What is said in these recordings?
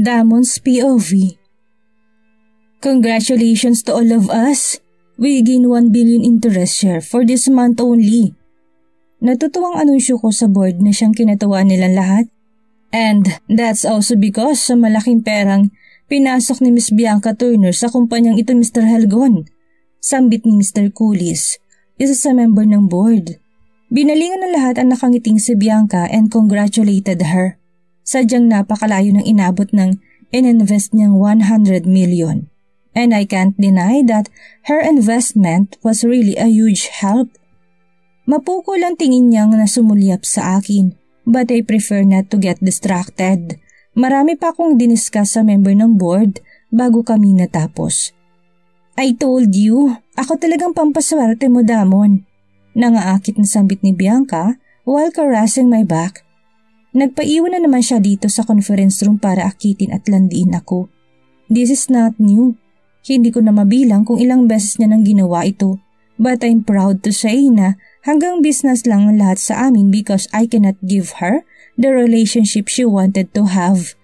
Damon's POV. Congratulations to all of us! We gain 1 billion interest share for this month only. Natutuwang anunsyo ko sa board na siyang kinatawa nilang lahat. And that's also because sa malaking perang pinasok ni Miss Bianca Turner sa kumpanyang ito, Mr. Helgon. Sambit ni Mr. Cooley, isa sa member ng board. Binalingan ng lahat ang nakangiting si Bianca and congratulated her. Sadyang napakalayo ng inabot ng ininvest niyang 100 million. And I can't deny that her investment was really a huge help. Mapukol ang tingin niyang nasumulyap sa akin, but I prefer not to get distracted. Marami pa akong diniscuss sa member ng board bago kami natapos. I told you, ako talagang pampaswerte mo, Damon. Nangaakit na sambit ni Bianca while caressing my back. Nagpaiwan na naman siya dito sa conference room para akitin at landiin ako. This is not new. Hindi ko na mabilang kung ilang beses niya nang ginawa ito. But I'm proud to say na hanggang business lang ang lahat sa amin because I cannot give her the relationship she wanted to have.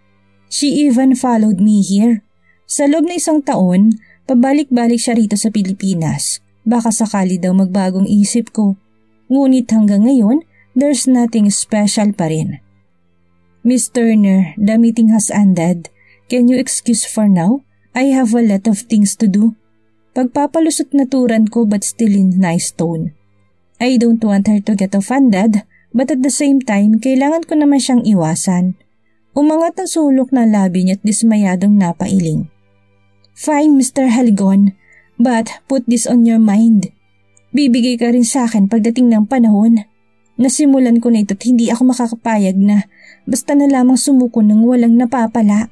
She even followed me here. Sa loob na 1 taon, pabalik-balik siya rito sa Pilipinas. Baka sakali daw magbagong isip ko. Ngunit hanggang ngayon, there's nothing special pa rin. Miss Turner, the meeting has ended. Can you excuse for now? I have a lot of things to do. Pagpapalusot na turan ko but still in nice tone. I don't want her to get offended, but at the same time, kailangan ko naman siyang iwasan. Umangat ang sulok ng labi niya at dismayadong napailing. Fine, Mr. Helgon. But put this on your mind. Bibigay ka rin sa akin pagdating ng panahon. Nasimulan ko na ito at hindi ako makakapayag na basta na lamang sumuko ng walang napapala.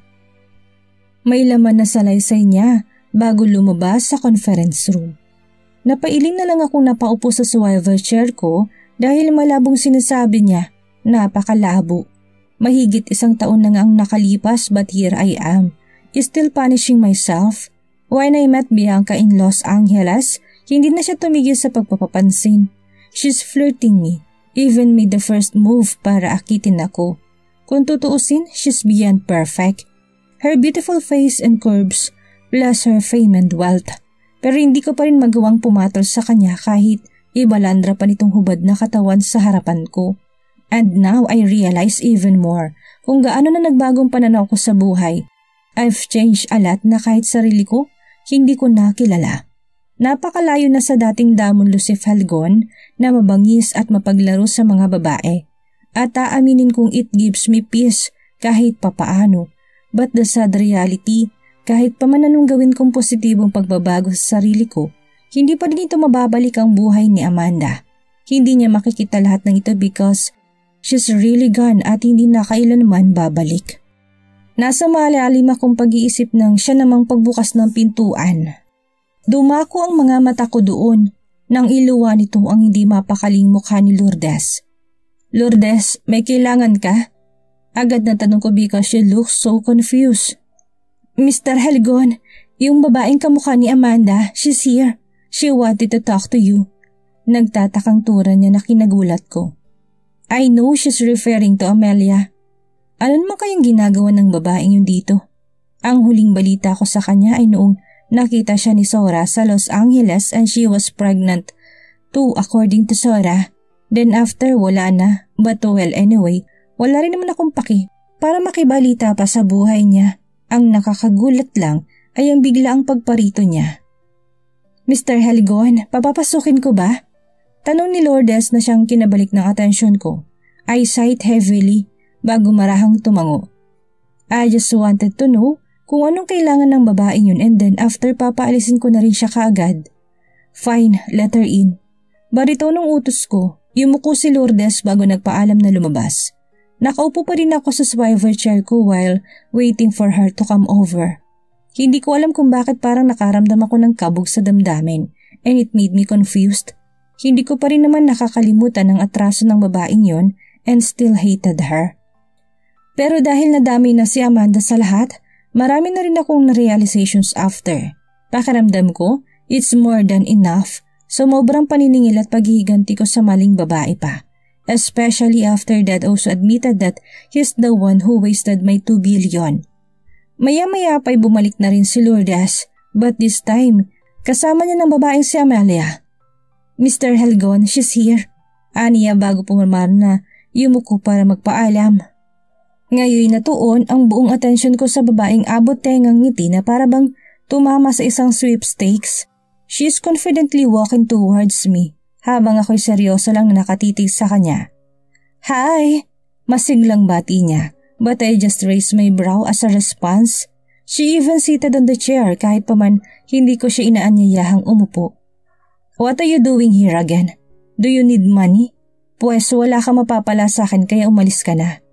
May laman na salaysay niya bago lumabas sa conference room. Napailing na lang akong napaupo sa swivel chair ko dahil malabong sinasabi niya, napakalabo. Mahigit 1 taon na nga ang nakalipas but here I am, still punishing myself. When I met Bianca in Los Angeles, hindi na siya tumigil sa pagpapapansin. She's flirting me, even made the first move para akitin ako. Kung tutuusin, she's beyond perfect. Her beautiful face and curves, plus her fame and wealth. Pero hindi ko pa rin magawang pumatol sa kanya kahit ibalandra pa nitong hubad na katawan sa harapan ko. And now I realize even more kung gaano na nagbagong pananaw ko sa buhay. I've changed a lot na kahit sarili ko, hindi ko nakilala. Napakalayo na sa dating Damon Lucif Helgon na mabangis at mapaglaro sa mga babae. At aaminin kong it gives me peace kahit papaano. But the sad reality, kahit pa man anong gawin kong positibong pagbabago sa sarili ko, hindi pa rin ito mababalik ang buhay ni Amanda. Hindi niya makikita lahat ng ito because she's really gone at hindi na kailanman babalik. Nasa malalim akong pag-iisip ng siya namang pagbukas ng pintuan. Dumako ang mga mata ko doon nang iluwa nito ang hindi mapakaling mukha ni Lourdes. Lourdes, may kailangan ka? Agad na tanong ko because she looks so confused. Mr. Helgon, yung babaeng kamukha ni Amanda, she's here. She wanted to talk to you. Nagtatakang tura niya na kinagulat ko. I know she's referring to Amelia. Ano naman kayang ginagawa ng babaeng yun dito? Ang huling balita ko sa kanya ay noong nakita siya ni Sora sa Los Angeles and she was pregnant too according to Sora. Then after wala na, but well anyway, wala rin naman akong paki para makibalita pa sa buhay niya. Ang nakakagulat lang ay ang biglaang pagparito niya. Mr. Helgon, papapasukin ko ba? Tanong ni Lourdes na siyang kinabalik ng atensyon ko. I sighed heavily bago marahang tumango. I just wanted to know kung anong kailangan ng babaeng yun and then after papaalisin ko na rin siya kaagad. Fine, let her in. Baritonong utos ko, yumuko si Lourdes bago nagpaalam na lumabas. Nakaupo pa rin ako sa swivel chair ko while waiting for her to come over. Hindi ko alam kung bakit parang nakaramdam ako ng kabog sa damdamin and it made me confused. Hindi ko pa rin naman nakakalimutan ang atraso ng babaeng yon and still hated her. Pero dahil nadami na si Amanda sa lahat, marami na rin akong realizations after. Pakiramdam ko, it's more than enough. Sobrang paniningil at paghihiganti ko sa maling babae pa. Especially after Dad also admitted that he's the one who wasted my 2 billion. Maya-maya pa'y bumalik na rin si Lourdes, but this time, kasama niya ng babaeng si Amelia. Mr. Helgon, she's here. Aniya bago pumarmar na yumuko para magpaalam. Ngayon natuon ang buong atensyon ko sa babaeng abot tengang ngiti na para bang tumama sa isang sweepstakes. She's confidently walking towards me habang ako'y seryoso lang na nakatitig sa kanya. Hi! Masiglang bati niya, but I just raised my brow as a response. She even seated on the chair kahit pa man hindi ko siya inaanyayahang umupo. What are you doing here again? Do you need money? Pues wala ka mapapala sa akin kaya umalis ka na.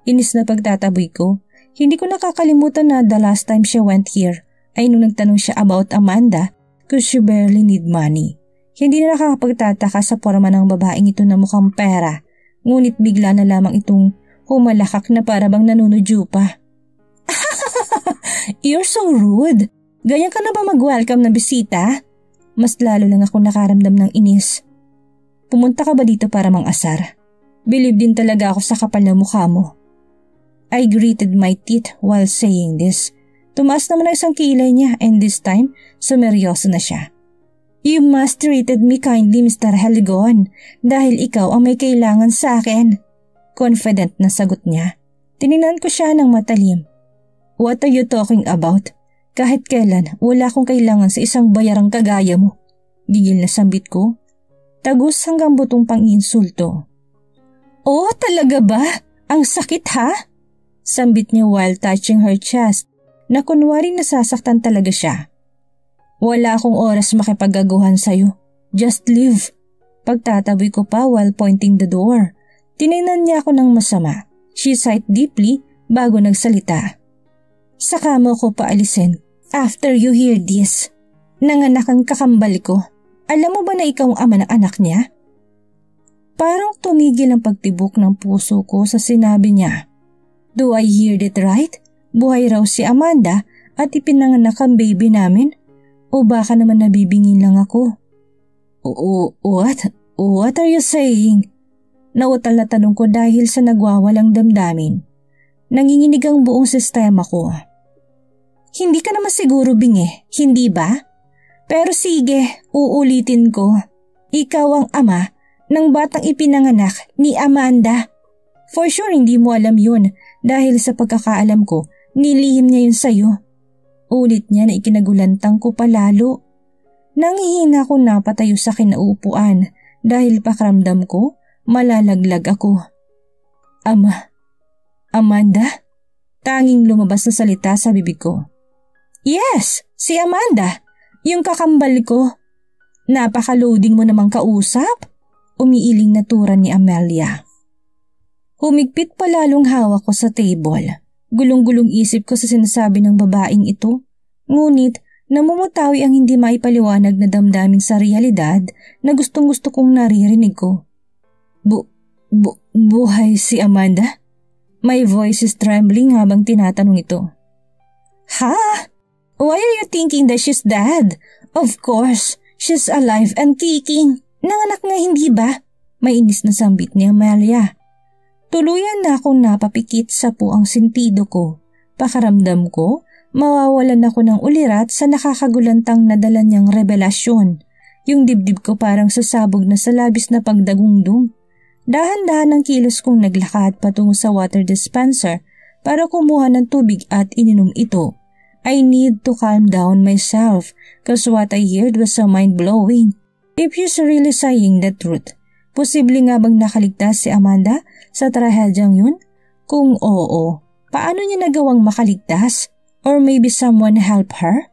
Inis na pagtataboy ko. Hindi ko nakakalimutan na the last time she went here ay nung nagtanong siya about Amanda cause she barely need money. Hindi na nakakapagtataka sa forma ng babaeng ito na mukhang pera. Ngunit bigla na lamang itong humalakak na para bang nanunudyo pa. You're so rude. Ganyan ka na ba mag-welcome na bisita? Mas lalo lang ako nakaramdam ng inis. Pumunta ka ba dito para mang-asar? Believe din talaga ako sa kapal na mukha mo. I gritted my teeth while saying this. Tumaas naman ang isang kilay niya and this time, sumeryoso na siya. You must treated me kindly, Mr. Helgon, dahil ikaw ang may kailangan sa akin. Confident na sagot niya. Tiningnan ko siya ng matalim. What are you talking about? Kahit kailan, wala akong kailangan sa isang bayarang kagaya mo. Gigil na sambit ko. Tagus hanggang butong pang-insulto. Oh, talaga ba? Ang sakit ha? Sambit niya while touching her chest na kunwari nasasaktan talaga siya. Wala akong oras makipagaguhan sa'yo. Just leave. Pagtataboy ko pa while pointing the door. Tinignan niya ako ng masama. She sighed deeply bago nagsalita. Saka mo ko paalisin. After you hear this, nanganak ang kakambal ko. Alam mo ba na ikaw ang ama ng anak niya? Parang tumigil ang pagtibok ng puso ko sa sinabi niya. Do I hear it right? Buhay raw si Amanda at ipinanganak ang baby namin? O baka naman nabibingin lang ako? What are you saying? Nautal na tanong ko dahil sa nagwawalang damdamin. Nanginginig ang buong sistema ko. Hindi ka naman siguro bingi, hindi ba? Pero sige, uulitin ko. Ikaw ang ama ng batang ipinanganak ni Amanda. For sure hindi mo alam yun dahil sa pagkakaalam ko, nilihim niya yun sa'yo. Ulit niya na ikinagulantang ko palalo. Nangihina ko napatayo sa kinauupuan dahil pakiramdam ko malalaglag ako. Amanda? Tanging lumabas na salita sa bibig ko. Yes, si Amanda. Yung kakambal ko. Napaka-loading mo namang kausap. Umiiling na turan ni Amelia. Humigpit pa lalong hawak ko sa table. Gulong-gulong isip ko sa sinasabi ng babaeng ito. Ngunit namumutawi ang hindi maipaliwanag na damdamin sa realidad na gustong-gusto kong naririnig ko. Buhay si Amanda? My voice is trembling habang tinatanong ito. Ha? Why are you thinking that she's dead? Of course, she's alive and kicking. Nanganak nga hindi ba? Mainis na sambit ni Amelia. Tuluyan na akong napapikit sa puang sentido ko. Pakaramdam ko, mawawalan ako ng ulirat sa nakakagulantang nadala niyang revelasyon. Yung dibdib ko parang sasabog na sa labis na pagdagungdong. Dahan-dahan ang kilos kong naglakad patungo sa water dispenser para kumuha ng tubig at ininom ito. I need to calm down myself cause what I heard was so mind-blowing. If she's really saying the truth, posible nga bang nakaligtas si Amanda sa trahedyang yun? Kung oo, paano niya nagawang makaligtas? Or maybe someone help her?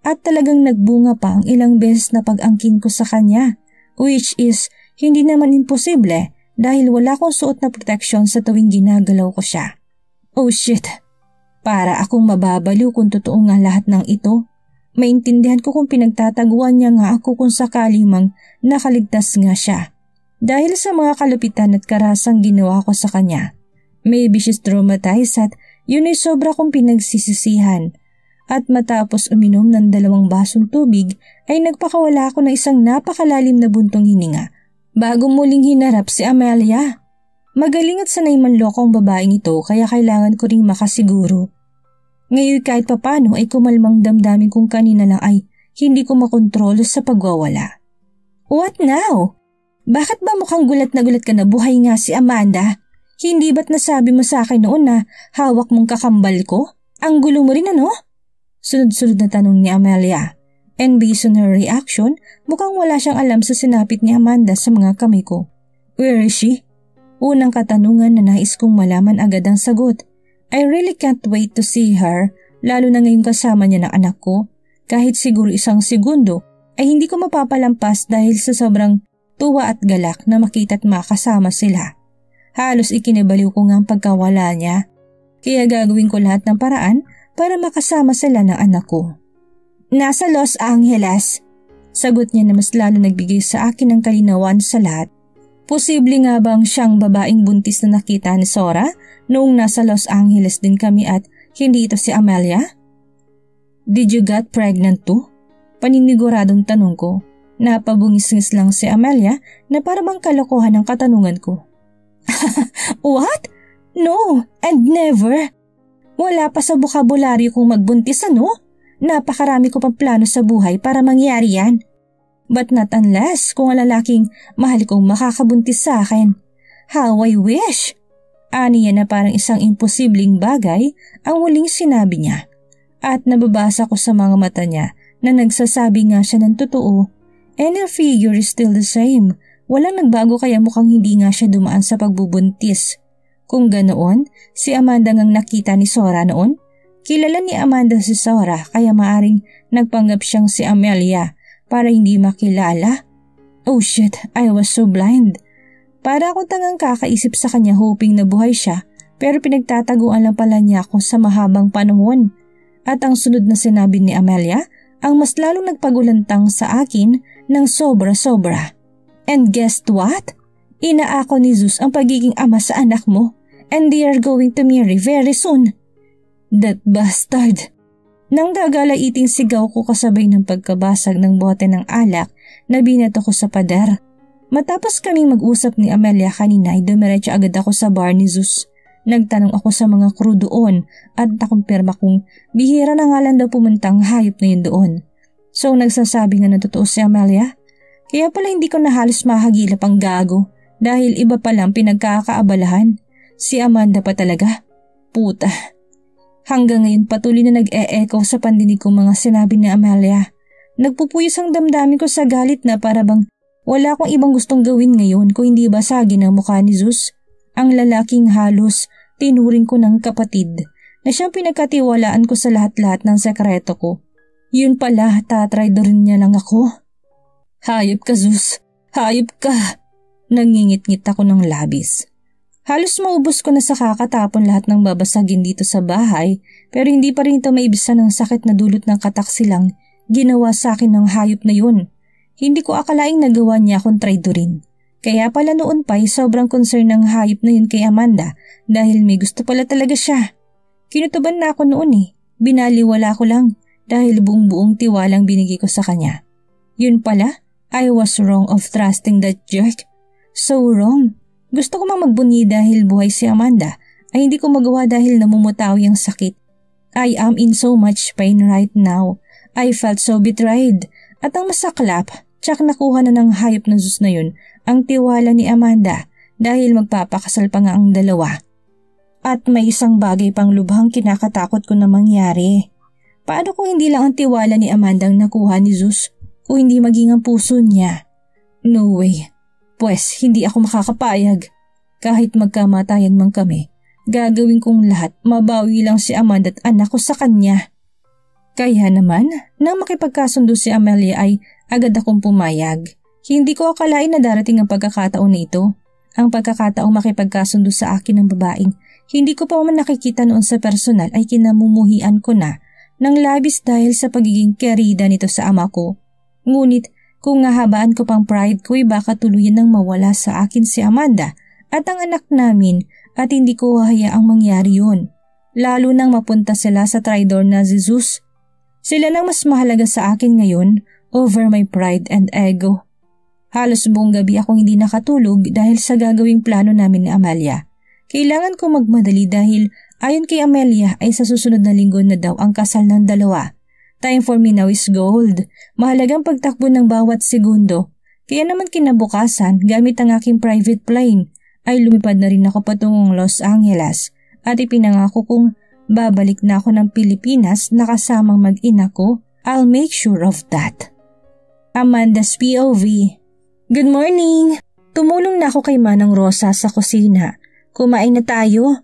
At talagang nagbunga pa ang ilang beses na pag-angkin ko sa kanya, which is hindi naman imposible dahil wala akong suot na protection sa tuwing ginagalaw ko siya. Oh shit! Para akong mababaliw kung totoo nga lahat ng ito. Maintindihan ko kung pinagtataguan niya nga ako kung sakali mang nakaligtas nga siya. Dahil sa mga kalupitan at karasang ginawa ko sa kanya. Maybe she's traumatized at yun ay sobra kong pinagsisisihan. At matapos uminom ng 2 basong tubig ay nagpakawala ako ng isang napakalalim na buntong hininga bago muling hinarap si Amelia. Magaling at sanay manloko ang babaeng ito kaya kailangan ko ring makasiguro. Ngayon kahit papano ay kumalmang damdamin kung kanina lang ay hindi ko makontrol sa pagwawala. What now? Bakit ba mukhang gulat na gulat ka na buhay nga si Amanda? Hindi ba't nasabi mo sa akin noon na hawak mong kakambal ko? Ang gulo mo rin ano? Sunod-sunod na tanong ni Amelia. And based on her reaction, mukhang wala siyang alam sa sinapit ni Amanda sa mga kamay ko. Where is she? Unang katanungan na nais kong malaman agad ang sagot. I really can't wait to see her, lalo na ngayong kasama niya ng anak ko. Kahit siguro isang segundo ay hindi ko mapapalampas dahil sa sobrang tuwa at galak na makita't makasama sila. Halos ikinibaliw ko nga ang pagkawala niya. Kaya gagawin ko lahat ng paraan para makasama sila ng anak ko. Nasa Los Angeles. Sagot niya na mas lalo nagbigay sa akin ng kalinawan sa lahat. Posible nga bang siyang babaeng buntis na nakita ni Sora noong nasa Los Angeles din kami at hindi ito si Amelia? Did you get pregnant too? Paniniguradong tanong ko. Napabungis-ngis lang si Amelia na parang kalokohan ang katanungan ko. What? No, and never. Wala pa sa bokabularyo kong magbuntis ano? Napakarami ko pang plano sa buhay para mangyari yan. But not unless kung ang lalaking mahal kong makakabuntis sa akin. How I wish! Aniya na parang isang imposibleng bagay ang huling sinabi niya. At nababasa ko sa mga mata niya na nagsasabi nga siya ng totoo. And her figure is still the same. Walang nagbago kaya mukhang hindi nga siya dumaan sa pagbubuntis. Kung ganoon, si Amanda ngang nakita ni Sora noon. Kilala ni Amanda si Sora kaya maaring nagpanggap siyang si Amelia para hindi makilala. Oh shit, I was so blind. Para akong tangang kakaisip sa kanya hoping na buhay siya pero pinagtataguan lang pala niya ako sa mahabang panahon. At ang sunod na sinabi ni Amelia ang mas lalong nagpagulantang sa akin ng sobra-sobra. And guess what? Inaako ni Zeus ang pagiging ama sa anak mo and they are going to marry very soon. That bastard! Nang dagalaiting sigaw ko kasabay ng pagkabasag ng bote ng alak na binato ko sa pader. Matapos kaming mag-usap ni Amelia kanina ay dumiretso agad ako sa bar ni Zeus. Nagtanong ako sa mga crew doon at nakumpirma kong bihira na nga lang daw pumuntang hayop na yun doon. So nagsasabi nga na totoo si Amelia. Kaya pala hindi ko na halos mahagilap ang gago dahil iba palang pinagkakaabalahan. Si Amanda pa talaga. Puta. Hanggang ngayon patuloy na nag-e-echo sa pandinig kong mga sinabi ni Amelia. Nagpupuyos ang damdamin ko sa galit na para bang wala akong ibang gustong gawin ngayon kung hindi basagin ang mukha ni Zeus. Ang lalaking halos tinuring ko ng kapatid na siyang pinagkatiwalaan ko sa lahat-lahat ng sekreto ko. Yun pala, tatraidorin niya lang ako. Hayop ka, Zeus. Hayop ka. Nangingit-ngit ako ng labis. Halos maubos ko na sa kakatapon lahat ng babasagin dito sa bahay pero hindi pa rin ito maibisan ng sakit na dulot ng katak-silang ginawa sa akin ng hayop na yun. Hindi ko akalaing nagawa niya akong traidorin. Kaya pala noon pa ay sobrang concern ng hayop na yun kay Amanda dahil may gusto pala talaga siya. Kinutuban na ako noon eh. Binaliwala ko lang dahil buong-buong tiwalang binigay ko sa kanya. Yun pala, I was wrong of trusting that jerk. So wrong. Gusto ko mang magbunyi dahil buhay si Amanda ay hindi ko magawa dahil namumutawi ang sakit. I am in so much pain right now. I felt so betrayed. At ang masaklap, tsak nakuha na ng hayop na Zeus na yun ang tiwala ni Amanda dahil magpapakasal pa nga ang dalawa. At may isang bagay pang lubhang kinakatakot ko na mangyari. Paano kung hindi lang ang tiwala ni Amanda ang nakuha ni Zeus kung hindi maging ang puso niya? No way. Pwes, hindi ako makakapayag. Kahit magkamatayan man kami, gagawin kong lahat mabawi lang si Amanda at anak ko sa kanya. Kaya naman, nang makipagkasundo si Amelia ay agad akong pumayag. Hindi ko akalain na darating ang pagkakataon na ito. Ang pagkakataong makipagkasundo sa akin ng babaeng hindi ko pa man nakikita noon sa personal ay kinamumuhian ko na ng labis dahil sa pagiging kerida nito sa ama ko. Ngunit kung nahabaan ko pang pride ko ay baka tuluyan nang mawala sa akin si Amanda at ang anak namin at hindi ko hahayaang mangyari yun. Lalo nang mapunta sila sa traidor na si Zeus. Sila lang mas mahalaga sa akin ngayon over my pride and ego. Halos buong gabi akong hindi nakatulog dahil sa gagawing plano namin ni Amalia. Kailangan ko magmadali dahil Ayon kay Amelia ay sa susunod na linggo na daw ang kasal ng dalawa. Time for me now is gold. Mahalagang pagtakbo ng bawat segundo. Kaya naman kinabukasan gamit ang aking private plane ay lumipad na rin ako patungong Los Angeles at ipinangako kong babalik na ako ng Pilipinas na kasamang mag-ina ko. I'll make sure of that. Amanda's POV. Good morning! Tumulong na ako kay Manang Rosa sa kusina. Kumain na tayo.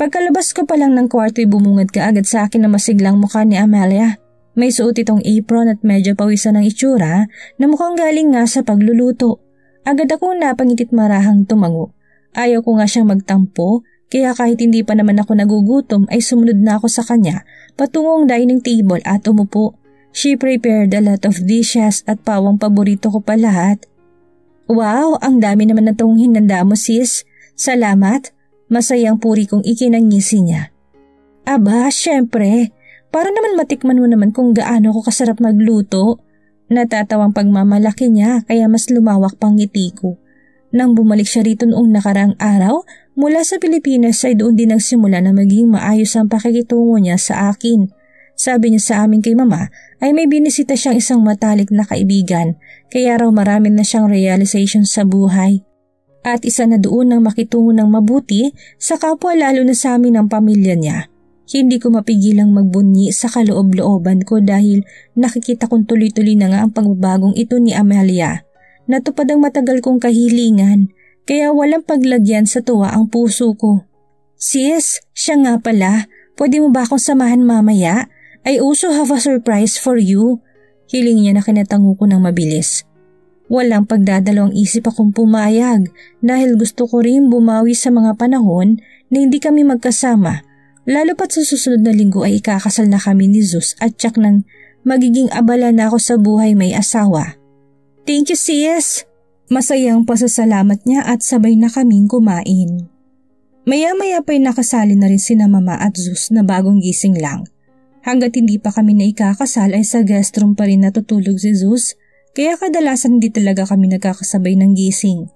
Pagkalabas ko pa lang ng kwarto ay bumungad ka agad sa akin na masiglang mukha ni Amelia. May suot itong apron at medyo pawisan ng itsura na mukhang galing nga sa pagluluto. Agad akong napangitit marahang tumango. Ayaw ko nga siyang magtampo kaya kahit hindi pa naman ako nagugutom ay sumunod na ako sa kanya patungong dining table at umupo. She prepared a lot of dishes at pawang paborito ko pa lahat. Wow, ang dami naman na itong hinanda mo sis. Salamat. Masayang puri kong ikinangisi niya. Aba, syempre. Para naman matikman mo naman kung gaano ko kasarap magluto. Natatawang pagmamalaki niya kaya mas lumawak pang ngiti ko. Nang bumalik siya rito noong nakaraang araw, mula sa Pilipinas ay doon din nagsimula na maging maayos ang pakikitungo niya sa akin. Sabi niya sa amin kay mama ay may binisita siyang isang matalik na kaibigan kaya raw marami na siyang realization sa buhay. At isa na doon ang makitungo ng mabuti sa kapwa lalo na sa amin ng pamilya niya. Hindi ko mapigilang magbunyi sa kaloob-looban ko dahil nakikita kong tuloy-tuloy na nga ang pagbabagong ito ni Amelia. Natupad ang matagal kong kahilingan kaya walang paglagyan sa tuwa ang puso ko. Sis, siya nga pala, pwede mo ba akong samahan mamaya? I also have a surprise for you. Hiling niya na kinatango ko ng mabilis. Walang pagdadalawang isip akong pumayag dahil gusto ko rin bumawi sa mga panahon na hindi kami magkasama. Lalo pat sa susunod na linggo ay ikakasal na kami ni Zeus at tsak nang magiging abala na ako sa buhay may asawa. Thank you sis! Masayang pasasalamat niya at sabay na kaming kumain. Maya-maya pa'y nakasali na rin sina Mama at Zeus na bagong gising lang. Hanggat hindi pa kami na ikakasal ay sa guest room pa rin natutulog si Zeus, kaya kadalasan hindi talaga kami nagkakasabay ng gising.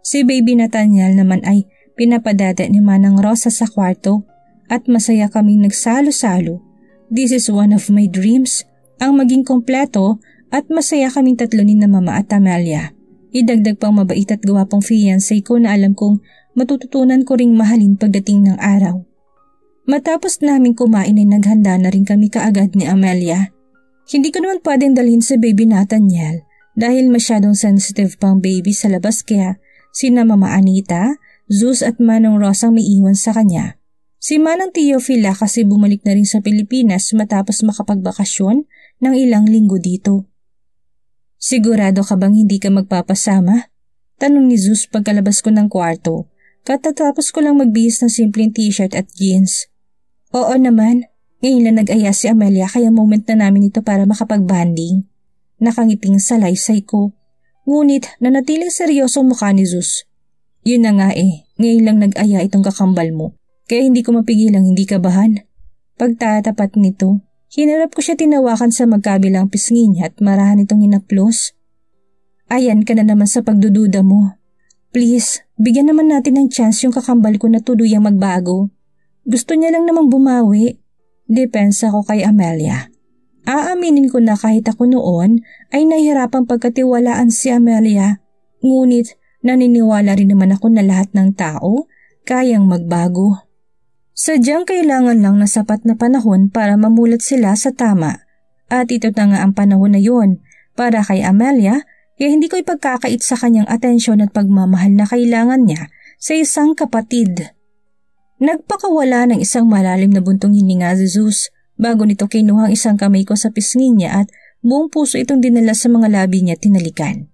Si Baby Nathaniel naman ay pinapadada ni Manang Rosa sa kwarto at masaya kaming nagsalo-salo. This is one of my dreams, ang maging kompleto at masaya kaming tatlo ni na Mama at Amelia. Idagdag pang mabait at gwapong fiancé ko na alam kong matututunan ko ring mahalin pagdating ng araw. Matapos namin kumain ay naghanda na rin kami kaagad ni Amelia. Hindi ko naman pwedeng dalhin si Baby Nathaniel dahil masyadong sensitive pang baby sa labas kaya sina Mama Anita, Zeus at Manang Rosang may iwan sa kanya. Si Manang Teofila kasi bumalik na rin sa Pilipinas matapos makapagbakasyon ng ilang linggo dito. Sigurado ka bang hindi ka magpapasama? Tanong ni Zeus pagkalabas ko ng kwarto. Katatapos ko lang magbihis ng simpleng t-shirt at jeans. Oo naman, ngayon lang nag-aya si Amelia kaya moment na namin ito para makapag-banding. Nakangiting salaysay ko. Ngunit nanatiling seryosong mukha ni Zeus. Yun na nga ngayon lang nag-aya itong kakambal mo. Kaya hindi ko mapigilang hindi kabahan. Pagtatapat nito, hinarap ko siya tinawakan sa magkabilang pisngi niya at marahan itong hinaplos. Ayan ka na naman sa pagdududa mo. Please, bigyan naman natin ng chance yung kakambal ko na tuluyang magbago. Gusto niya lang namang bumawi. Depensa ko kay Amelia. Aaminin ko na kahit ako noon ay nahihirapang pagkatiwalaan si Amelia. Ngunit naniniwala rin naman ako na lahat ng tao kayang magbago. Sadyang kailangan lang na sapat na panahon para mamulat sila sa tama. At ito na nga ang panahon na yon para kay Amelia kaya hindi ko ipagkakait sa kanyang atensyon at pagmamahal na kailangan niya sa isang kapatid. Nagpakawala ng isang malalim na buntong hininga si Zeus bago nito kinuha ang isang kamay ko sa pisngi niya at buong puso itong dinala sa mga labi niya tinalikan.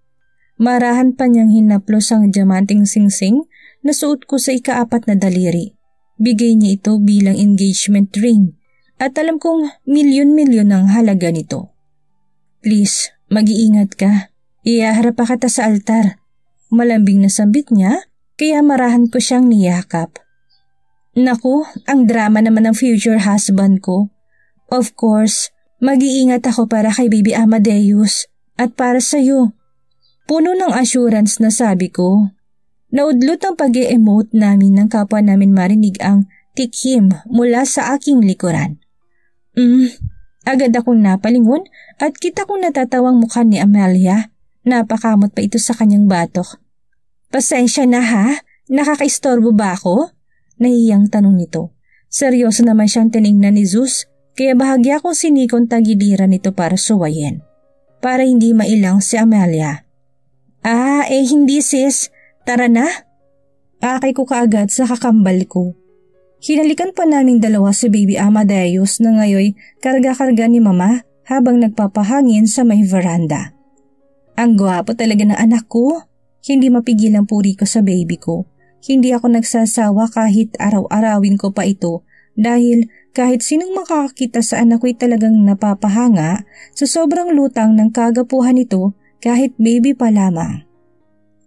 Marahan pa niyang hinaplos ang diamanting singsing na suot ko sa ika-4 na daliri. Bigay niya ito bilang engagement ring at alam kong milyon-milyon ang halaga nito. Please, mag-iingat ka. Iyaharap pa kita sa altar. Malambing na sambit niya kaya marahan ko siyang niyakap. Naku, ang drama naman ng future husband ko. Of course, mag-iingat ako para kay Baby Amadeus at para sa'yo. Puno ng assurance na sabi ko. Naudlot ang pag-e-emote namin ng kapwa namin marinig ang tikim mula sa aking likuran. Agad akong napalingon at kita kong natatawang mukha ni Amelia. Napakamot pa ito sa kanyang batok. Pasensya na ha? Nakakaistorbo ba ako? Nahiyang tanong nito. Seryoso naman siyang tinignan ni Zeus, kaya bahagya kong sinikon tagiliran nito para suwayin. Para hindi mailang si Amelia. Hindi sis. Tara na. Akay ko kaagad sa kakambal ko. Hinalikan pa naming dalawa si Baby Amadeus na ngayoy karga-karga ni Mama habang nagpapahangin sa may veranda. Ang gwapo talaga ng anak ko. Hindi mapigil ang puri ko sa baby ko. Hindi ako nagsasawa kahit araw-arawin ko pa ito dahil kahit sinong makakakita sa anak ko'y talagang napapahanga sa sobrang lutang ng kagapuhan nito kahit baby pa lamang.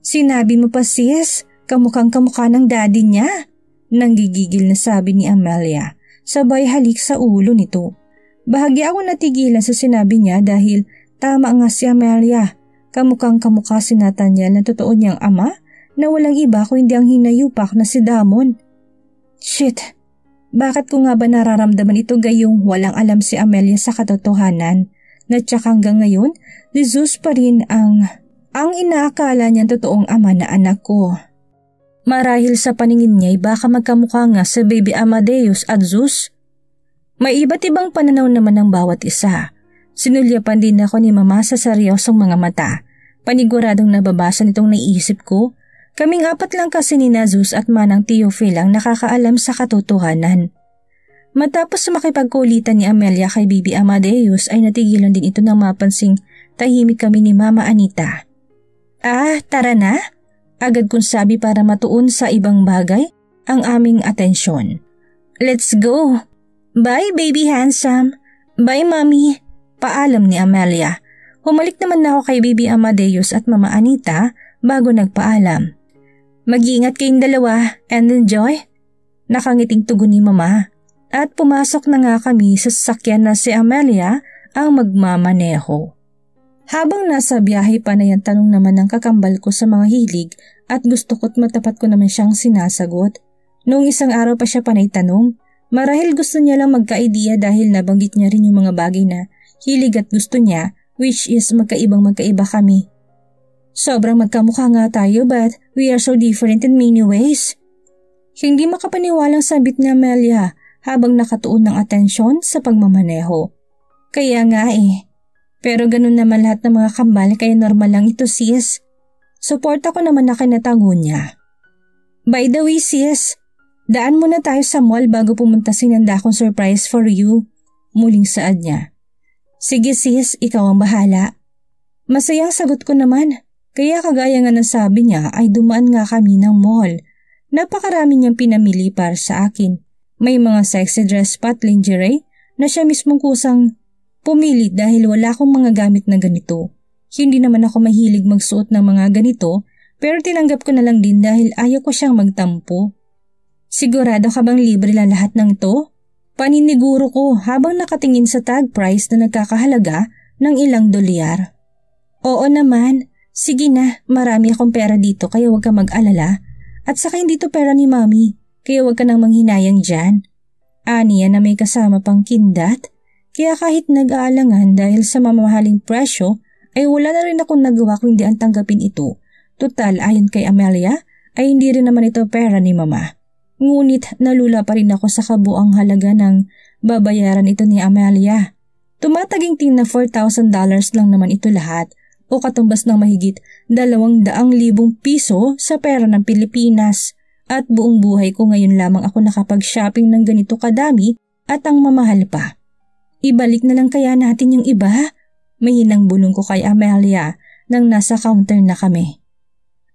Sinabi mo pa sis, kamukhang kamukha ng daddy niya. Nanggigigil na sabi ni Amelia, sabay halik sa ulo nito. Bahagya ako natigilan sa sinabi niya dahil tama nga si Amelia. Kamukhang kamukha si Nathaniel na totoo niyang ama na walang iba kundi ang hinayupak na si Damon. Shit, bakit ko nga ba nararamdaman ito gayong walang alam si Amelia sa katotohanan na tsak hanggang ngayon, Jesus pa rin ang inaakala niyang totoong ama na anak ko. Marahil sa paningin niya'y baka magkamukha nga sa Baby Amadeus at Zeus. May iba't ibang pananaw naman ng bawat isa. Sinulyapan din ako ni Mama sa seryosong mga mata. Paniguradong nababasa nitong naiisip ko. Kaming apat lang kasi ni Zeus at Manang Theophil ang nakakaalam sa katotohanan. Matapos makipagkulitan ni Amelia kay Baby Amadeus ay natigilan din ito nang mapansing tahimik kami ni Mama Anita. Tara na. Agad kong sabi para matuon sa ibang bagay ang aming atensyon. Let's go! Bye, baby handsome! Bye, mommy! Paalam ni Amelia. Humalik naman na ako kay Baby Amadeus at Mama Anita bago nagpaalam. Mag-iingat kayong dalawa and enjoy. Nakangiting tugon ni Mama at pumasok na nga kami sa sasakyan na si Amelia ang magmamaneho. Habang nasa biyahe pa na yan tanong naman ng kakambal ko sa mga hilig at gusto ko't matapat ko naman siyang sinasagot. Noong isang araw pa siya panay tanong, marahil gusto niya lang magka-idea dahil nabanggit niya rin yung mga bagay na hilig at gusto niya, which is magkaiba kami. Sobrang magkamukha nga tayo but we are so different in many ways. Hindi makapaniwalang sabit ni Amelia habang nakatuon ng atensyon sa pagmamaneho. Kaya nga pero ganun naman lahat ng mga kambal kaya normal lang ito sis. Suporta ko naman na kinatago niya. By the way sis, daan muna tayo sa mall bago pumunta sinanda akong surprise for you. Muling saad niya. Sige sis, ikaw ang bahala. Masayang sagot ko naman. Kaya kagaya nga ng sabi niya ay dumaan nga kami ng mall. Napakarami niyang pinamili para sa akin. May mga sexy dress pa at lingerie na siya mismong kusang pumili dahil wala akong mga gamit na ganito. Hindi naman ako mahilig magsuot ng mga ganito pero tinanggap ko na lang din dahil ayaw ko siyang magtampo. Sigurado ka bang libre lang lahat ng to? Paniniguro ko habang nakatingin sa tag price na nagkakahalaga ng ilang dolyar. Oo naman, sige na, marami akong pera dito kaya huwag ka mag-alala. At saka hindi to pera ni Mami, kaya huwag ka nang manghinayang dyan. Aniya na may kasama pang kindat. Kaya kahit nag-aalangan dahil sa mamahaling presyo ay wala na rin akong nagawa kung hindi ang tanggapin ito. Total ayon kay Amelia ay hindi rin naman ito pera ni Mama. Ngunit nalula pa rin ako sa kabuang halaga ng babayaran ito ni Amelia. Tumataginting na $4,000 lang naman ito lahat o katumbas ng mahigit 200,000 piso sa pera ng Pilipinas. At buong buhay ko ngayon lamang ako nakapag-shopping ng ganito kadami at ang mamahal pa. Ibalik na lang kaya natin yung iba? Mahinang bulong ko kay Amelia nang nasa counter na kami.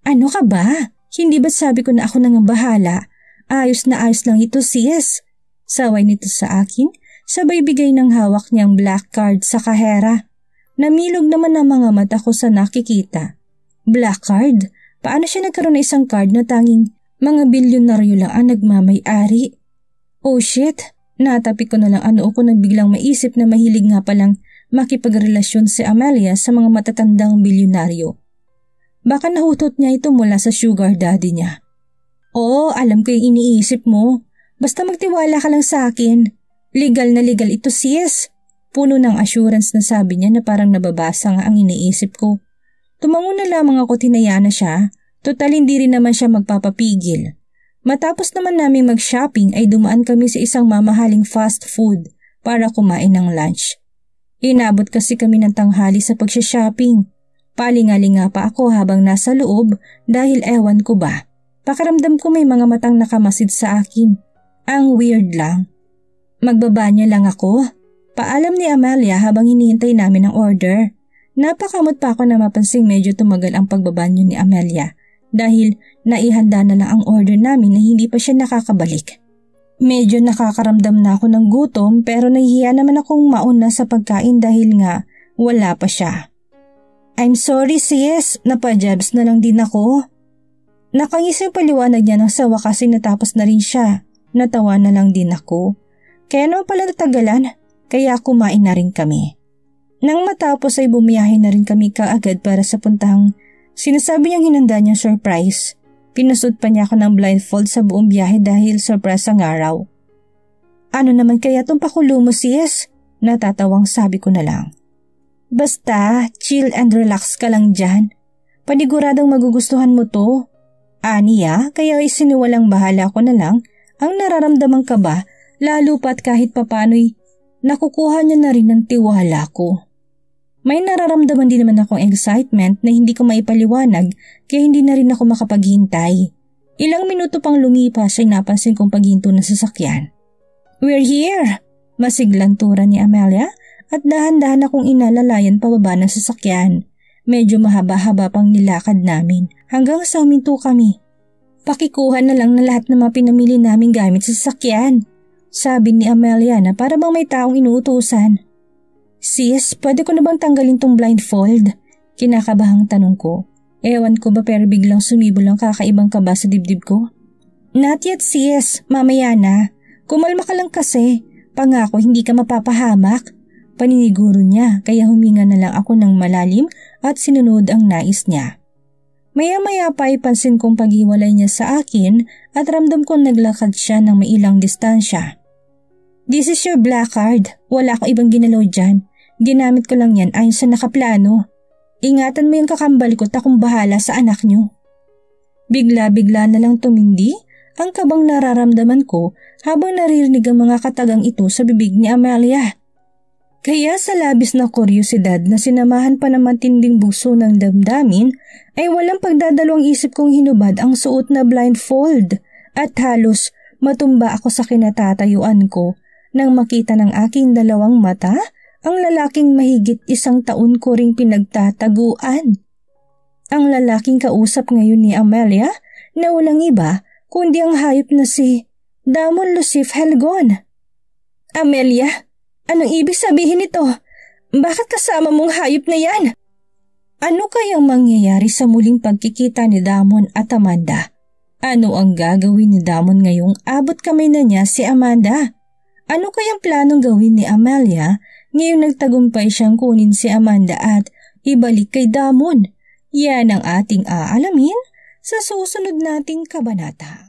Ano ka ba? Hindi ba't sabi ko na ako nang bahala? Ayos na ayos lang ito sis. Saway nito sa akin, sabay bigay ng hawak niyang black card sa kahera. Namilog naman ang mga mata ko sa nakikita. Black card? Paano siya nagkaroon ng isang card na tanging mga bilyonaryo lang ang nagmamay-ari? Oh shit! Natapi ko na lang ano ko nang biglang maisip na mahilig nga palang makipagrelasyon si Amelia sa mga matatandang bilyonaryo. Baka nahutot niya ito mula sa sugar daddy niya. Oo, alam ko yung iniisip mo. Basta magtiwala ka lang sa akin. Legal na legal ito, sis. Puno ng assurance na sabi niya na parang nababasa nga ang iniisip ko. Tumango na lamang ako, tinaya na siya. Total hindi rin naman siya magpapapigil. Matapos naman namin mag-shopping ay dumaan kami sa isang mamahaling fast food para kumain ng lunch. Inabot kasi kami ng tanghali sa pagsha-shopping. Palingalinga pa ako habang nasa loob dahil ewan ko ba. Pakiramdam ko may mga matang nakamasid sa akin. Ang weird lang. Magbabanya lang ako. Paalam ni Amelia habang hinihintay namin ang order. Napakamot pa ako na mapansing medyo tumagal ang pagbabanyo ni Amelia dahil naihanda na lang ang order namin na hindi pa siya nakakabalik. Medyo nakakaramdam na ako ng gutom pero nahihiya naman akong mauna sa pagkain dahil nga wala pa siya. I'm sorry sis, napajabs na lang din ako. Nakangisi yung paliwanag niya nang sa wakas ay natapos na rin siya. Natawa na lang din ako. Kaya naman pala natagalan, kaya kumain na rin kami. Nang matapos ay bumiyahe na rin kami kaagad para sa puntahang sinasabi niyang hinanda niyang surprise. Pinasot pa niya ako ng blindfold sa buong biyahe dahil surprise ang araw. Ano naman kaya itong pakulo mo sis? Natatawang sabi ko na lang. Basta, chill and relax ka lang dyan. Paniguradong magugustuhan mo to. Aniya, kaya isiniwalang bahala ko na lang ang nararamdaman ka ba lalo pat kahit papano'y nakukuha niya na rin ng tiwala ko. May nararamdaman din naman akong excitement na hindi ko maipaliwanag kaya hindi na rin ako makapaghintay. Ilang minuto pang lumipas ay napansin kong paghinto ng sasakyan. We're here! Masiglang tura ni Amelia at dahan-dahan akong inalalayan pababa ng sasakyan. Medyo mahaba-haba pang nilakad namin hanggang sa huminto kami. Pakikuha na lang na lahat ng mga pinamili naming gamit sa sasakyan. Sabi ni Amelia na para bang may taong inuutusan. Sis, pwede ko na bang tanggalin tong blindfold? Kinakabahang tanong ko. Ewan ko ba pero biglang sumibol ang kakaibang kaba sa dibdib ko. Not yet sis, mamaya na. Kumalma ka lang kasi. Pangako hindi ka mapapahamak. Paniniguro niya kaya huminga na lang ako ng malalim at sinunod ang nais niya. Maya-maya pa ay pansin kong paghiwalay niya sa akin at ramdam kong naglakad siya ng may ilang distansya. This is your black card. Wala akong ibang ginalaw dyan. Ginamit ko lang yan ayon sa nakaplano. Ingatan mo yung kakambal ko at akong bahala sa anak niyo. Bigla-bigla na lang tumindi ang kabang nararamdaman ko habang naririnig ang mga katagang ito sa bibig ni Amelia. Kaya sa labis na kuryosidad na sinamahan pa ng matinding bugso ng damdamin ay walang pagdadalawang isip kong hinubad ang suot na blindfold at halos matumba ako sa kinatatayuan ko nang makita ng aking dalawang mata ang lalaking mahigit 1 taon ko ring pinagtataguan. Ang lalaking kausap ngayon ni Amelia na walang iba kundi ang hayop na si Damon Lucif Helgon. Amelia, anong ibig sabihin nito? Bakit kasama mong hayop na yan? Ano kayang mangyayari sa muling pagkikita ni Damon at Amanda? Ano ang gagawin ni Damon ngayong abot kamay na niya si Amanda? Ano kayang planong gawin ni Amelia ngayong nagtagumpay siyang kunin si Amanda at ibalik kay Damon? Yan ang ating aalamin sa susunod nating kabanata.